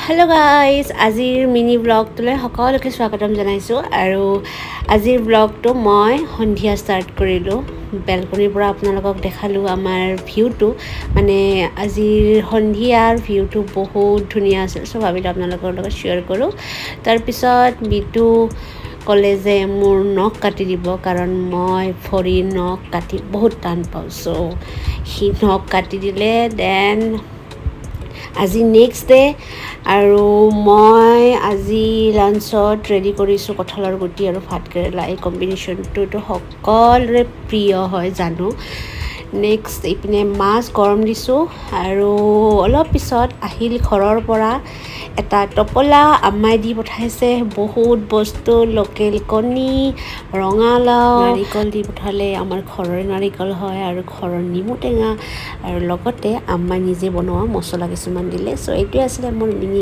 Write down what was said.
Hello' guys, আজিৰ mini ব্লগটোলৈ সকলোকে স্বাগতম জনাইছোঁ। আৰু আজিৰ ব্লগটো মই সন্ধিয়া ষ্টাৰ্ট কৰিলোঁ। বেলকনিৰ পৰা আপোনালোকক দেখালোঁ আমাৰ ভিউটো, মানে আজিৰ সন্ধিয়াৰ ভিউটো বহুত ধুনীয়া আছিল। চ' ভাবিলোঁ আপোনালোকৰ লগত শ্বেয়াৰ কৰোঁ। তাৰপিছত বিটু ক'লে যে মোৰ নখ কাটি দিব, কাৰণ মই ভৰিৰ নখ কাটি বহুত টান পাওঁ। চ' সি নখ কাটি দিলে। দেন আজি নেক্সট ডে আৰু মই আজি লাঞ্চত ৰেডি কৰিছোঁ কঁঠালৰ গুটি আৰু ভাতকেৰেলা। এই কম্বিনেশ্যনটোতো সকলোৰে প্ৰিয় হয় জানো। নেক্সট ইপিনে মাছ গৰম দিছোঁ আৰু অলপ পিছত আহিল ঘৰৰ পৰা এটা টোপোলা আম্মাই দি পঠাইছে বহুত বস্তু, লোকেল কণী, ৰঙালাও, নাৰিকল দি পঠালে। আমাৰ ঘৰৰে নাৰিকল হয় আৰু ঘৰৰ নেমু টেঙা আৰু লগতে আম্মাই নিজে বনোৱা মছলা কিছুমান দিলে। চ' এইটোৱে আছিলে মোৰ মিনি